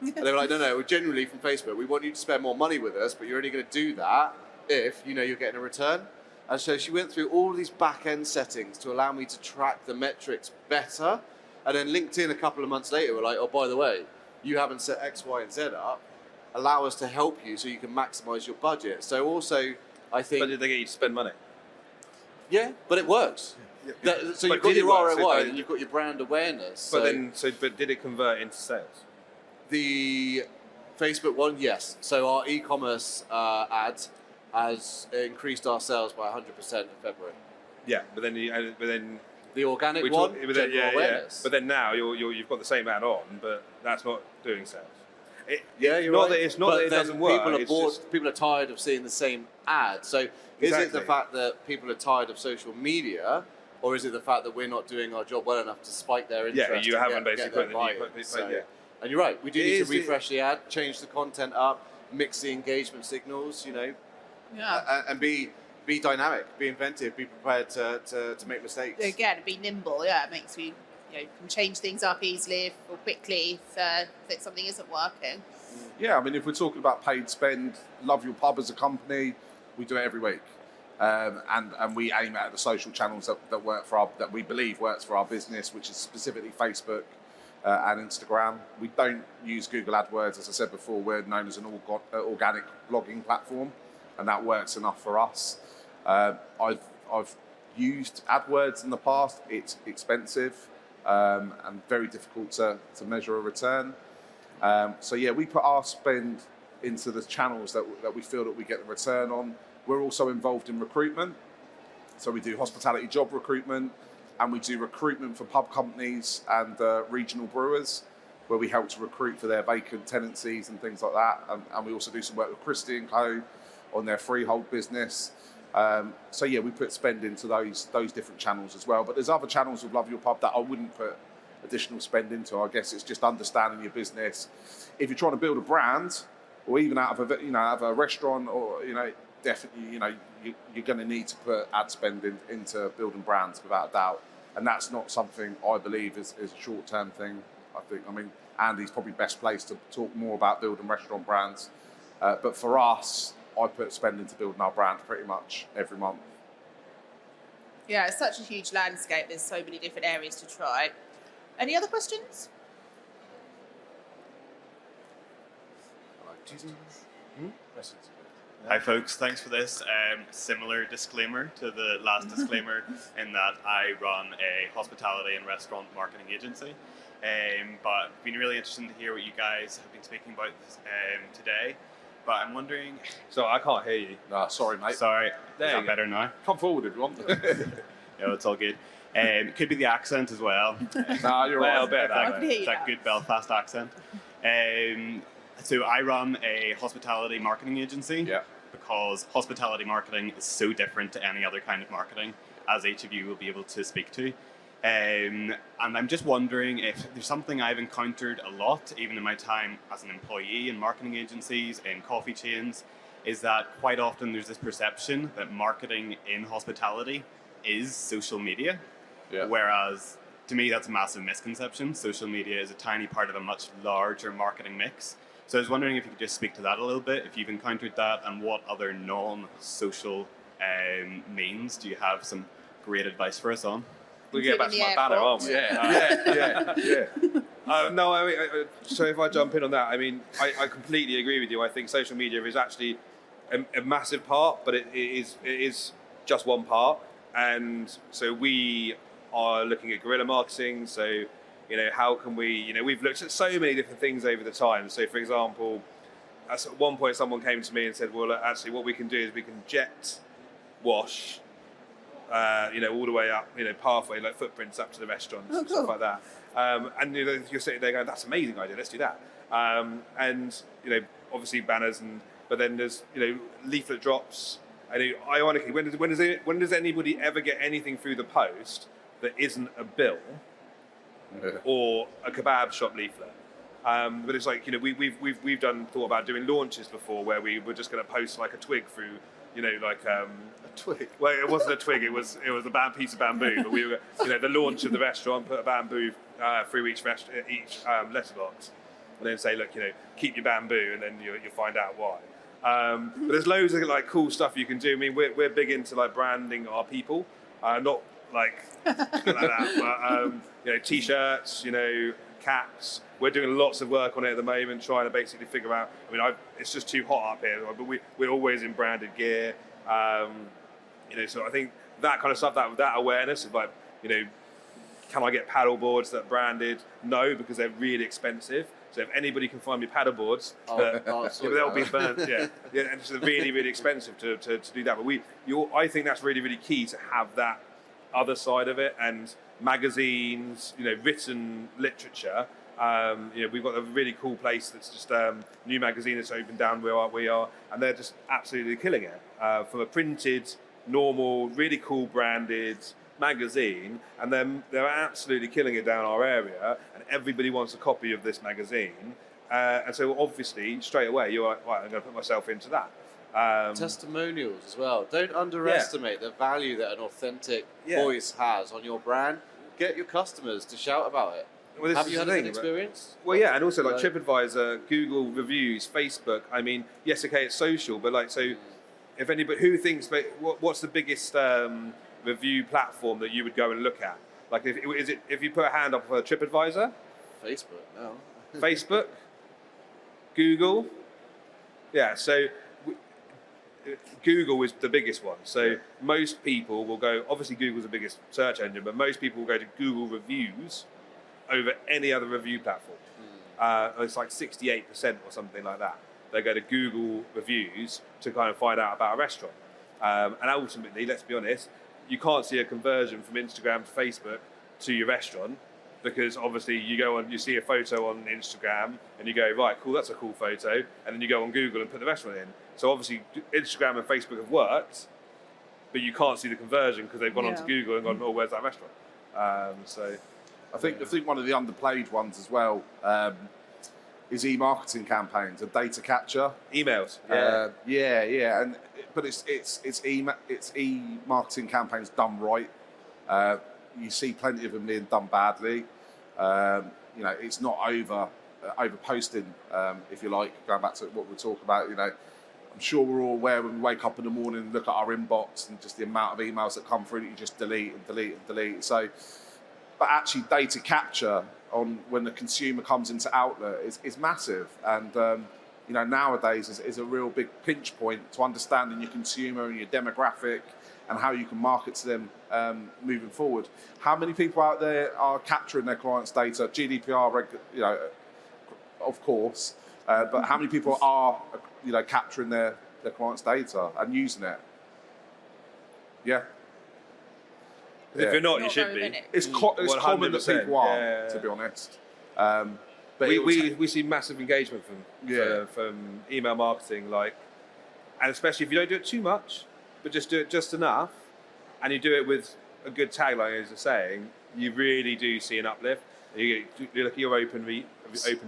And they were like, no, we're genuinely from Facebook. We want you to spend more money with us, but you're only going to do that if you're getting a return. And so she went through all of these back-end settings to allow me to track the metrics better. And then LinkedIn a couple of months later were like, oh, by the way, you haven't set X, Y, and Z up. Allow us to help you so you can maximize your budget. So also, I think... But did they get you to spend money? Yeah, but it works. Yeah. So you've got your ROI and you've got your brand awareness. But did it convert into sales? The Facebook one, yes. So our e-commerce ad has increased our sales by 100% in February. Yeah, but then the organic one, general awareness. But then now you've got the same ad on, but that's not doing sales. You're right. It's not that it doesn't work. People are tired of seeing the same ad. So is it the fact that people are tired of social media, or is it the fact that we're not doing our job well enough to spike their interest? Yeah, you haven't basically put the And you're right, we do need to refresh the ad, change the content up, mix the engagement signals, and be dynamic, be inventive, be prepared to make mistakes. Again, be nimble, it makes you can change things up easily or quickly if something isn't working. Yeah, I mean, if we're talking about paid spend, love your pub as a company, we do it every week. And we aim at the social channels that we believe works for our business, which is specifically Facebook and Instagram. We don't use Google AdWords. As I said before, we're known as an organic blogging platform, and that works enough for us. I've used AdWords in the past. It's expensive. and very difficult to measure a return. So yeah, we put our spend into the channels that we feel that we get the return on. We're also involved in recruitment. So we do hospitality job recruitment, and we do recruitment for pub companies and regional brewers, where we help to recruit for their vacant tenancies and things like that. And we also do some work with Christie & Co. on their freehold business. So yeah, we put spend into those different channels as well. But there's other channels of Love Your Pub that I wouldn't put additional spend into. I guess it's just understanding your business. If you're trying to build a brand, or even out of a restaurant, or definitely you're going to need to put ad spend into building brands without a doubt. And that's not something I believe is a short-term thing. I mean, Andy's probably best placed to talk more about building restaurant brands. But for us, I put spend into building our brand pretty much every month. Yeah, it's such a huge landscape. There's so many different areas to try. Any other questions? Hi folks, thanks for this. Similar disclaimer to the last disclaimer in that I run a hospitality and restaurant marketing agency. But it's been really interesting to hear what you guys have been speaking about today. But I'm wondering... So I can't hear you. No, sorry, mate. Sorry, is There you that go. better now? Come forward if you want. No, it's all good. It could be the accent as well. No, you're Well, right. better I that can hear you It's that now. good Belfast accent. So I run a hospitality marketing agency. Yeah. Because hospitality marketing is so different to any other kind of marketing, as each of you will be able to speak to. And I'm just wondering if there's something I've encountered a lot, even in my time as an employee in marketing agencies, in coffee chains, is that quite often there's this perception that marketing in hospitality is social media. Yeah. Whereas to me, that's a massive misconception. Social media is a tiny part of a much larger marketing mix. So I was wondering if you could just speak to that a little bit, if you've encountered that, and what other non-social means do you have some great advice for us on? We'll get back to my banner, aren't we? No, I mean, so if I jump in on that, I mean, I completely agree with you. I think social media is actually a massive part, but it is just one part. And so we are looking at guerrilla marketing. So, how can we, we've looked at so many different things over the time. So, for example, at one point someone came to me and said, well, actually what we can do is we can jet wash all the way up, pathway, like footprints up to the restaurants and stuff like that. And you're sitting there going, that's an amazing idea, let's do that. And obviously banners, but then there's leaflet drops. And ironically, when does anybody ever get anything through the post that isn't a bill or a kebab shop leaflet? But it's like we've thought about doing launches before where we were just going to post like a twig through. A twig. Well, it wasn't a twig. It was a bad piece of bamboo. But we were, the launch of the restaurant, put a bamboo through each letterbox, and then say, look, keep your bamboo, and then you'll find out why. But there's loads of like cool stuff you can do. I mean, we're big into like branding our people, not like that, but t-shirts, caps. We're doing lots of work on it at the moment, trying to basically figure out. I mean, it's just too hot up here, but we're always in branded gear. So I think that kind of stuff, that awareness of like, can I get paddle boards that are branded? No, because they're really expensive. So if anybody can find me paddle boards, they'll be burnt. Yeah, and it's really, really expensive to do that. But I think that's really, really key to have that other side of it, and magazines, written literature. We've got a really cool place that's just new magazine that's opened down where we are, and they're just absolutely killing it. From a printed, normal, really cool branded magazine, and then they're absolutely killing it down our area, and everybody wants a copy of this magazine. And so obviously, straight away, you're like, right, I'm going to put myself into that. Testimonials as well. Don't underestimate the value that an authentic voice has on your brand. Get your customers to shout about it. Well, Have you had a good experience? Well, yeah, and also like TripAdvisor, Google reviews, Facebook. I mean, yes, okay, it's social, but like, so if anybody who thinks, what's the biggest review platform that you would go and look at? Like, if you put a hand up for TripAdvisor, Facebook, no. Facebook, Google, yeah. So Google is the biggest one. So most people will go, obviously Google's the biggest search engine, but most people will go to Google reviews over any other review platform. It's like 68% or something like that. They go to Google reviews to kind of find out about a restaurant. And ultimately, let's be honest, you can't see a conversion from Instagram to Facebook to your restaurant, because obviously you see a photo on Instagram and you go, right, cool, that's a cool photo, and then you go on Google and put the restaurant in. So obviously Instagram and Facebook have worked, but you can't see the conversion because they've gone onto Google and gone, oh, where's that restaurant? So I think one of the underplayed ones as well is e-marketing campaigns and data capture. Emails. But it's e-marketing campaigns done right. You see plenty of them being done badly. It's not over posting, if you like. Going back to what we're talking about, I'm sure we're all aware when we wake up in the morning and look at our inbox and just the amount of emails that come through that you just delete and delete and delete. So, but actually, data capture on when the consumer comes into outlet is massive, and nowadays is a real big pinch point to understanding your consumer and your demographic and how you can market to them moving forward. How many people out there are capturing their clients' data? GDPR, of course, but how many people are capturing their clients' data and using it? Yeah. If you're not, you should be. It's common that people are, to be honest. But we see massive engagement from email marketing, and especially if you don't do it too much, but just do it just enough, and you do it with a good tagline, as you're saying, you really do see an uplift. You look at your open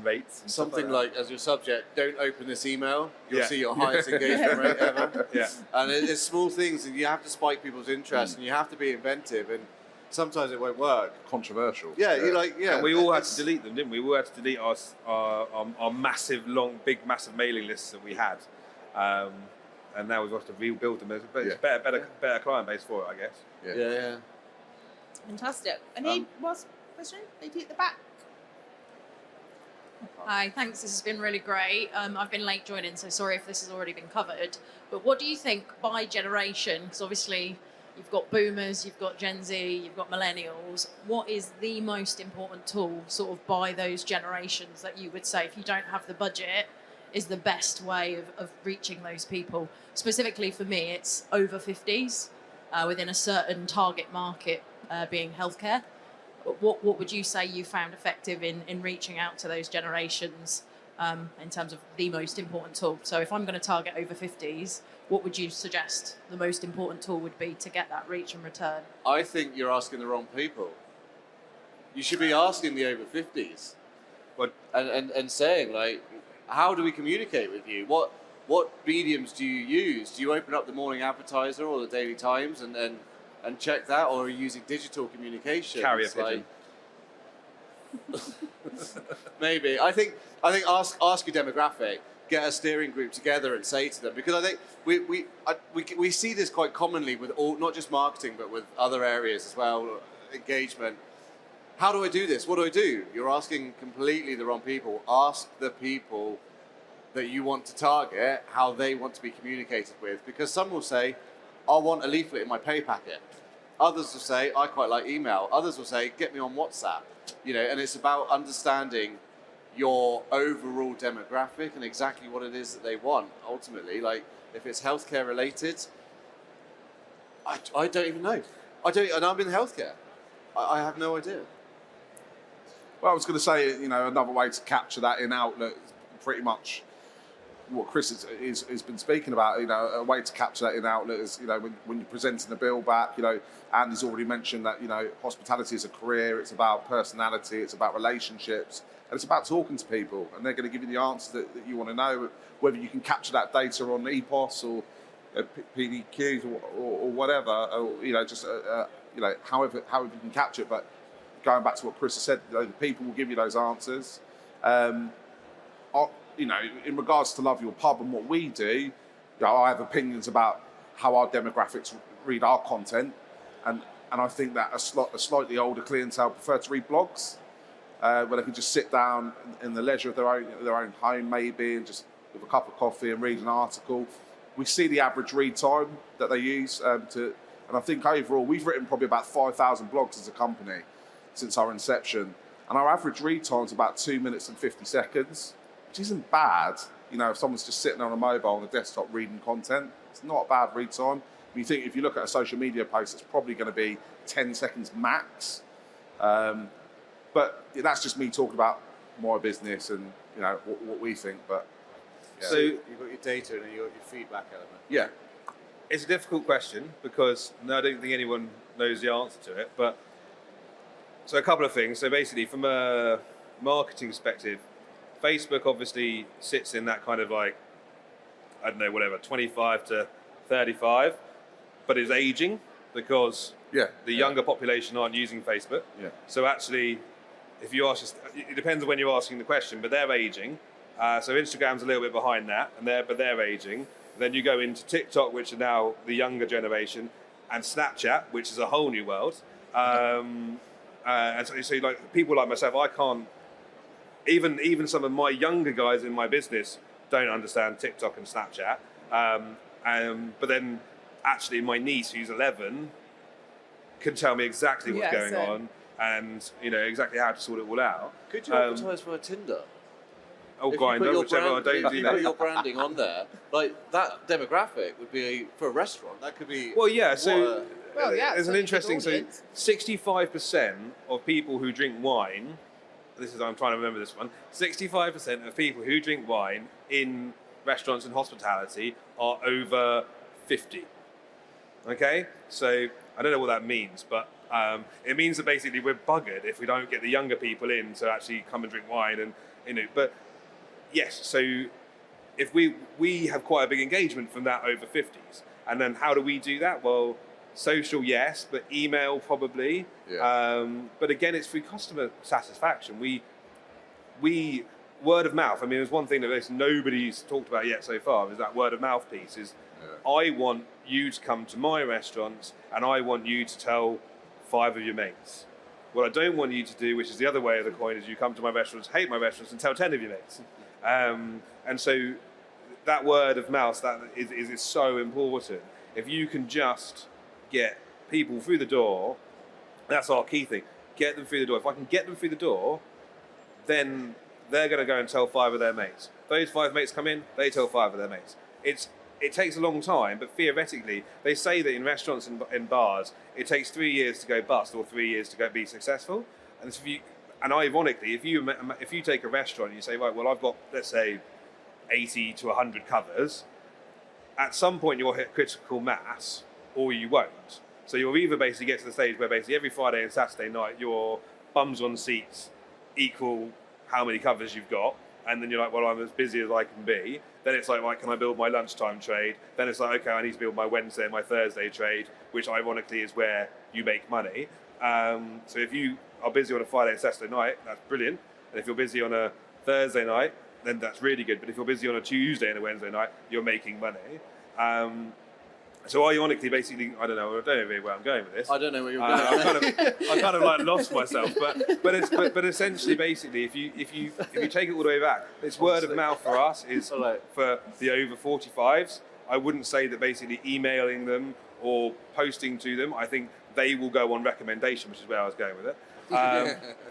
rates. Something like, as your subject, don't open this email. You'll see your highest engagement rate ever. Yeah. And it's small things, and you have to spike people's interest, and you have to be inventive, and sometimes it won't work. Controversial. Yeah, And we all had to delete them, didn't we? We all had to delete our massive, massive mailing lists that we had. And now we've got to rebuild them. But it's better client base for it, I guess. Yeah. Fantastic. Any last question? Lady at the back. Hi, thanks. This has been really great. I've been late joining, so sorry if this has already been covered. But what do you think by generation? Because obviously you've got boomers, you've got Gen Z, you've got millennials. What is the most important tool sort of by those generations that you would say, if you don't have the budget, is the best way of reaching those people? Specifically for me, it's over 50s within a certain target market, being healthcare. What would you say you found effective in reaching out to those generations in terms of the most important tool? So if I'm going to target over 50s, what would you suggest the most important tool would be to get that reach and return? I think you're asking the wrong people. You should be asking the over 50s and saying, how do we communicate with you? What mediums do you use? Do you open up the morning advertiser or the Daily Times and check that, or are you using digital communication? Carrier pigeon. Maybe. I think ask your demographic, get a steering group together and say to them, because I think we see this quite commonly with not just marketing but with other areas as well, engagement. How do I do this? What do I do? You're asking completely the wrong people. Ask the people that you want to target how they want to be communicated with, because some will say, I want a leaflet in my pay packet. Others will say, I quite like email. Others will say, get me on WhatsApp. And it's about understanding your overall demographic and exactly what it is that they want, ultimately. If it's healthcare related, I don't even know. And I'm in healthcare. I have no idea. Well, I was going to say, another way to capture that in outlet is pretty much what Chris has been speaking about. A way to capture that in outlet is, when you're presenting a bill back, Andy's already mentioned that, hospitality is a career. It's about personality. It's about relationships. And it's about talking to people. And they're going to give you the answers that you want to know, whether you can capture that data on EPOS or PDQs or whatever, or, however you can capture it. But going back to what Chris has said, the people will give you those answers. In regards to Love Your Pub and what we do, I have opinions about how our demographics read our content, and I think that a slightly older clientele prefer to read blogs, where they can just sit down in the leisure of their own home maybe, and just with a cup of coffee and read an article. we see the average read time that they use and I think overall we've written probably about 5,000 blogs as a company since our inception, and our average read time is about 2 minutes and 50 seconds, which isn't bad. You know, if someone's just sitting on a mobile on a desktop reading content, it's not a bad read time. You think if you look at a social media post, it's probably going to be 10 seconds max. But that's just me talking about my business and what we think. But yeah. So you've got your data and you've got your feedback element. Yeah, it's a difficult question because I don't think anyone knows the answer to it. But so a couple of things. So basically, from a marketing perspective, Facebook obviously sits in that kind of like, I don't know, whatever, 25 to 35, but is aging because the younger population aren't using Facebook. Yeah. So actually, if you ask, it depends on when you're asking the question, but they're aging. So Instagram's a little bit behind that, but they're aging. Then you go into TikTok, which are now the younger generation, and Snapchat, which is a whole new world. And so like people like myself, I can't. Even some of my younger guys in my business don't understand TikTok and Snapchat. But then actually my niece, who's 11, can tell me exactly what's going on and exactly how to sort it all out. Could you advertise for Tinder? Oh, Grindr, whichever. I don't do If you put your branding on there, like that demographic would be for a restaurant. That could be. Well, yeah. So there's an it's interesting. an So audience. 65% of people who drink wine. I'm trying to remember this one. 65% of people who drink wine in restaurants and hospitality are over 50. Okay, so I don't know what that means, but it means that basically we're buggered if we don't get the younger people in to actually come and drink wine, and But yes, so if we have quite a big engagement from that over 50s, and then how do we do that? Well, social, yes, but email probably. Yeah. But again, it's through customer satisfaction. We word of mouth. I mean, there's one thing that nobody's talked about yet so far is that word of mouth piece. I want you to come to my restaurants, and I want you to tell 5 of your mates. What I don't want you to do, which is the other way of the coin, is you come to my restaurants, hate my restaurants, and tell 10 of your mates. And so that word of mouth that is so important. If you can just get people through the door, that's our key thing. Get them through the door. If I can get them through the door, then they're going to go and tell 5 of their mates. Those 5 mates come in, they tell 5 of their mates. It takes a long time, but theoretically, they say that in restaurants and bars, it takes 3 years to go bust or 3 years to go be successful. And ironically, if you take a restaurant and you say, right, well, I've got, let's say, 80 to 100 covers, at some point you'll hit critical mass, or you won't. So you'll either basically get to the stage where basically every Friday and Saturday night your bums on seats equal how many covers you've got, and then you're like, well, I'm as busy as I can be. Then it's like, right, can I build my lunchtime trade? Then it's like, okay, I need to build my Wednesday and my Thursday trade, which ironically is where you make money. So if you are busy on a Friday and Saturday night, that's brilliant. And if you're busy on a Thursday night, then that's really good. But if you're busy on a Tuesday and a Wednesday night, you're making money. So ironically, basically, I don't know really where I'm going with this. I don't know where you're going. I kind of like lost myself, but essentially, basically, if you take it all the way back, it's word of mouth for us is for the over 45s. I wouldn't say that basically emailing them or posting to them. I think they will go on recommendation, which is where I was going with it.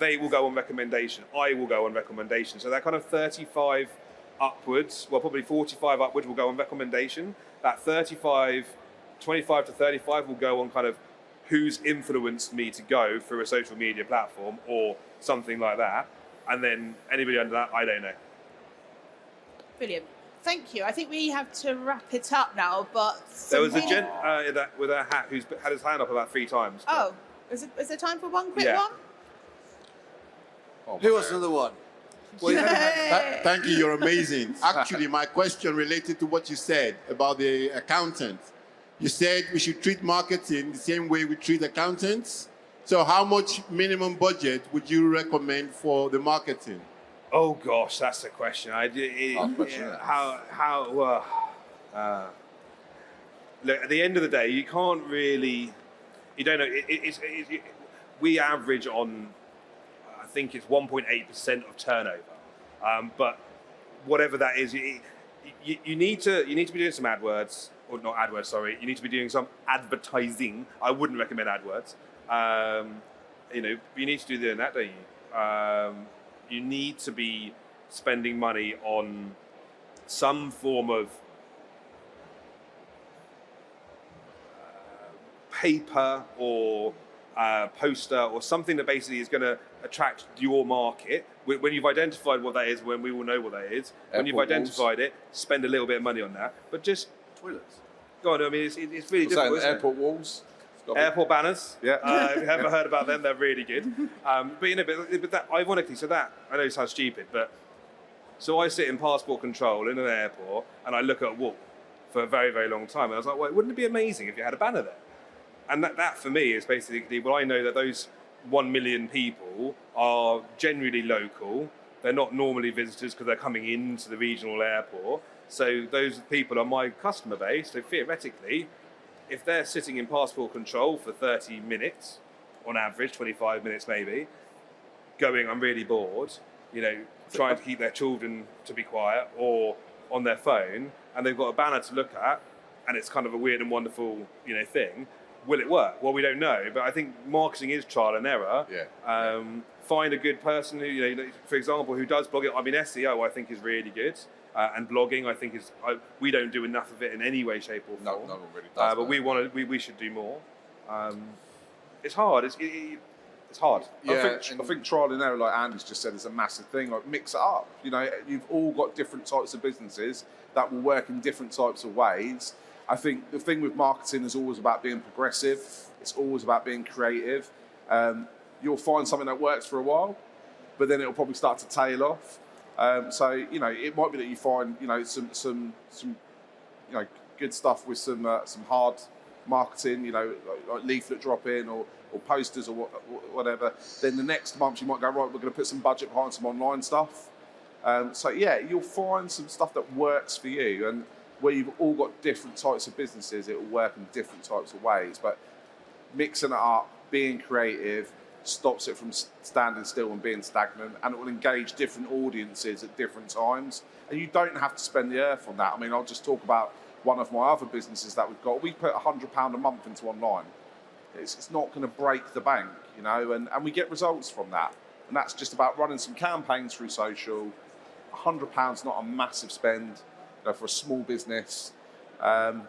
They will go on recommendation. I will go on recommendation. So that kind of 35 upwards, well, probably 45 upwards will go on recommendation. That 25 to 35 will go on kind of who's influenced me to go through a social media platform or something like that. And then anybody under that, I don't know. Brilliant. Thank you. I think we have to wrap it up now, but... There was a gent with a hat who's had his hand up about 3 times. Oh, is there time for one quick one? Oh, Who wants another one? Thank you, you're amazing. Actually, my question related to what you said about the accountant. You said we should treat marketing the same way we treat accountants. So how much minimum budget would you recommend for the marketing? Oh gosh, that's the question. Look, at the end of the day, you can't really, you don't know. We average on, I think it's 1.8% of turnover. But whatever that is, you need to be doing some AdWords, or not AdWords, sorry. You need to be doing some advertising. I wouldn't recommend AdWords. You need to do doing that, don't you? You need to be spending money on some form of paper or poster or something that basically is going to attract your market. When you've identified what that is, when we will know what that is, when you've identified it, spend a little bit of money on that. But just Toilets. go on. I mean, it's really difficult. Isn't Airport walls. Airport banners. Yeah. If you haven't heard about them, they're really good. But that ironically, so that I know it sounds stupid, but so I sit in passport control in an airport and I look at a wall for a very, very long time, and I was like, well, wouldn't it be amazing if you had a banner there? And that for me is basically, well, I know that those 1 million people are generally local. They're not normally visitors because they're coming into the regional airport. So those people are my customer base. So theoretically, if they're sitting in passport control for 30 minutes, on average, 25 minutes maybe, going, I'm really bored, trying to keep their children to be quiet or on their phone, and they've got a banner to look at, and it's kind of a weird and wonderful, thing. Will it work? Well, we don't know, but I think marketing is trial and error. Yeah. Find a good person who, for example, who does blogging. I mean, SEO I think is really good, and blogging I think is. We don't do enough of it in any way, shape, or form. No one really does. But we should do more. It's hard. It's hard. Yeah, I think trial and error, like Andy's just said, is a massive thing. Like, mix it up. You've all got different types of businesses that will work in different types of ways. I think the thing with marketing is always about being progressive. It's always about being creative. You'll find something that works for a while, but then it'll probably start to tail off. It might be that you find some good stuff with some hard marketing, like leaflet drop in or posters or whatever. Then the next month you might go, right, we're going to put some budget behind some online stuff. You'll find some stuff that works for you, and where you've all got different types of businesses, it will work in different types of ways. But mixing it up, being creative, stops it from standing still and being stagnant, and it will engage different audiences at different times. And you don't have to spend the earth on that. I mean, I'll just talk about one of my other businesses that we've got. We put £100 a month into online. It's not going to break the bank, and we get results from that. And that's just about running some campaigns through social. £100 not a massive spend, for a small business, and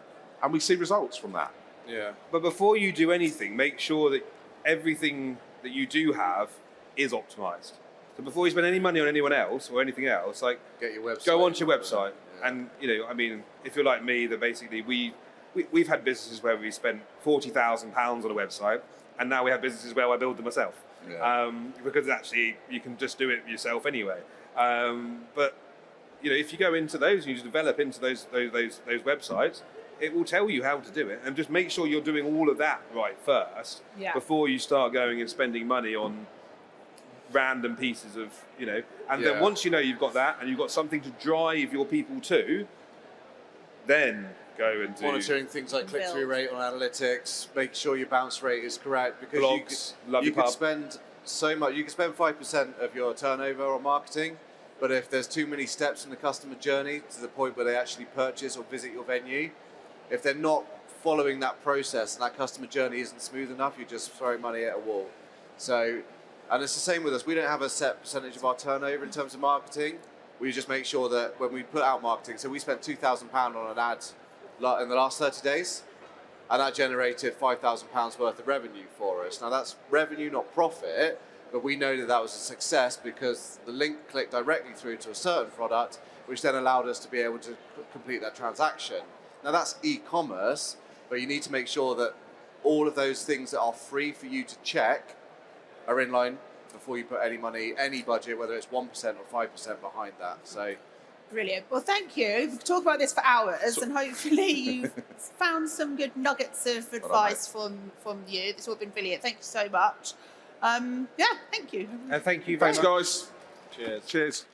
we see results from that. Yeah. But before you do anything, make sure that everything that you do have is optimized. So before you spend any money on anyone else or anything else, like get your website. Go onto your website, and if you're like me, that basically we've had businesses where we spent £40,000 on a website, and now we have businesses where I build them myself. Yeah. Because actually you can just do it yourself anyway. But if you go into those and you develop into those websites, it will tell you how to do it, and just make sure you're doing all of that right first before you start going and spending money on random pieces of, then once you've got that and you've got something to drive your people to, then go and do monitoring things like click-through rate on analytics, make sure your bounce rate is correct, because blogs, you could spend so much. You could spend 5% of your turnover on marketing, but if there's too many steps in the customer journey to the point where they actually purchase or visit your venue, if they're not following that process and that customer journey isn't smooth enough, you're just throwing money at a wall. So, and it's the same with us. We don't have a set percentage of our turnover in terms of marketing. We just make sure that when we put out marketing, so we spent £2,000 on an ad in the last 30 days, and that generated £5,000 worth of revenue for us. Now that's revenue, not profit, but we know that that was a success because the link clicked directly through to a certain product, which then allowed us to be able to complete that transaction. Now that's e-commerce, but you need to make sure that all of those things that are free for you to check are in line before you put any money, any budget, whether it's 1% or 5% behind that. So, brilliant. Well, thank you. We could talk about this for hours, and hopefully you've found some good nuggets of advice from you. It's all been brilliant. Thank you so much. Thank you. And thank you very much. Thanks, guys. Cheers. Cheers.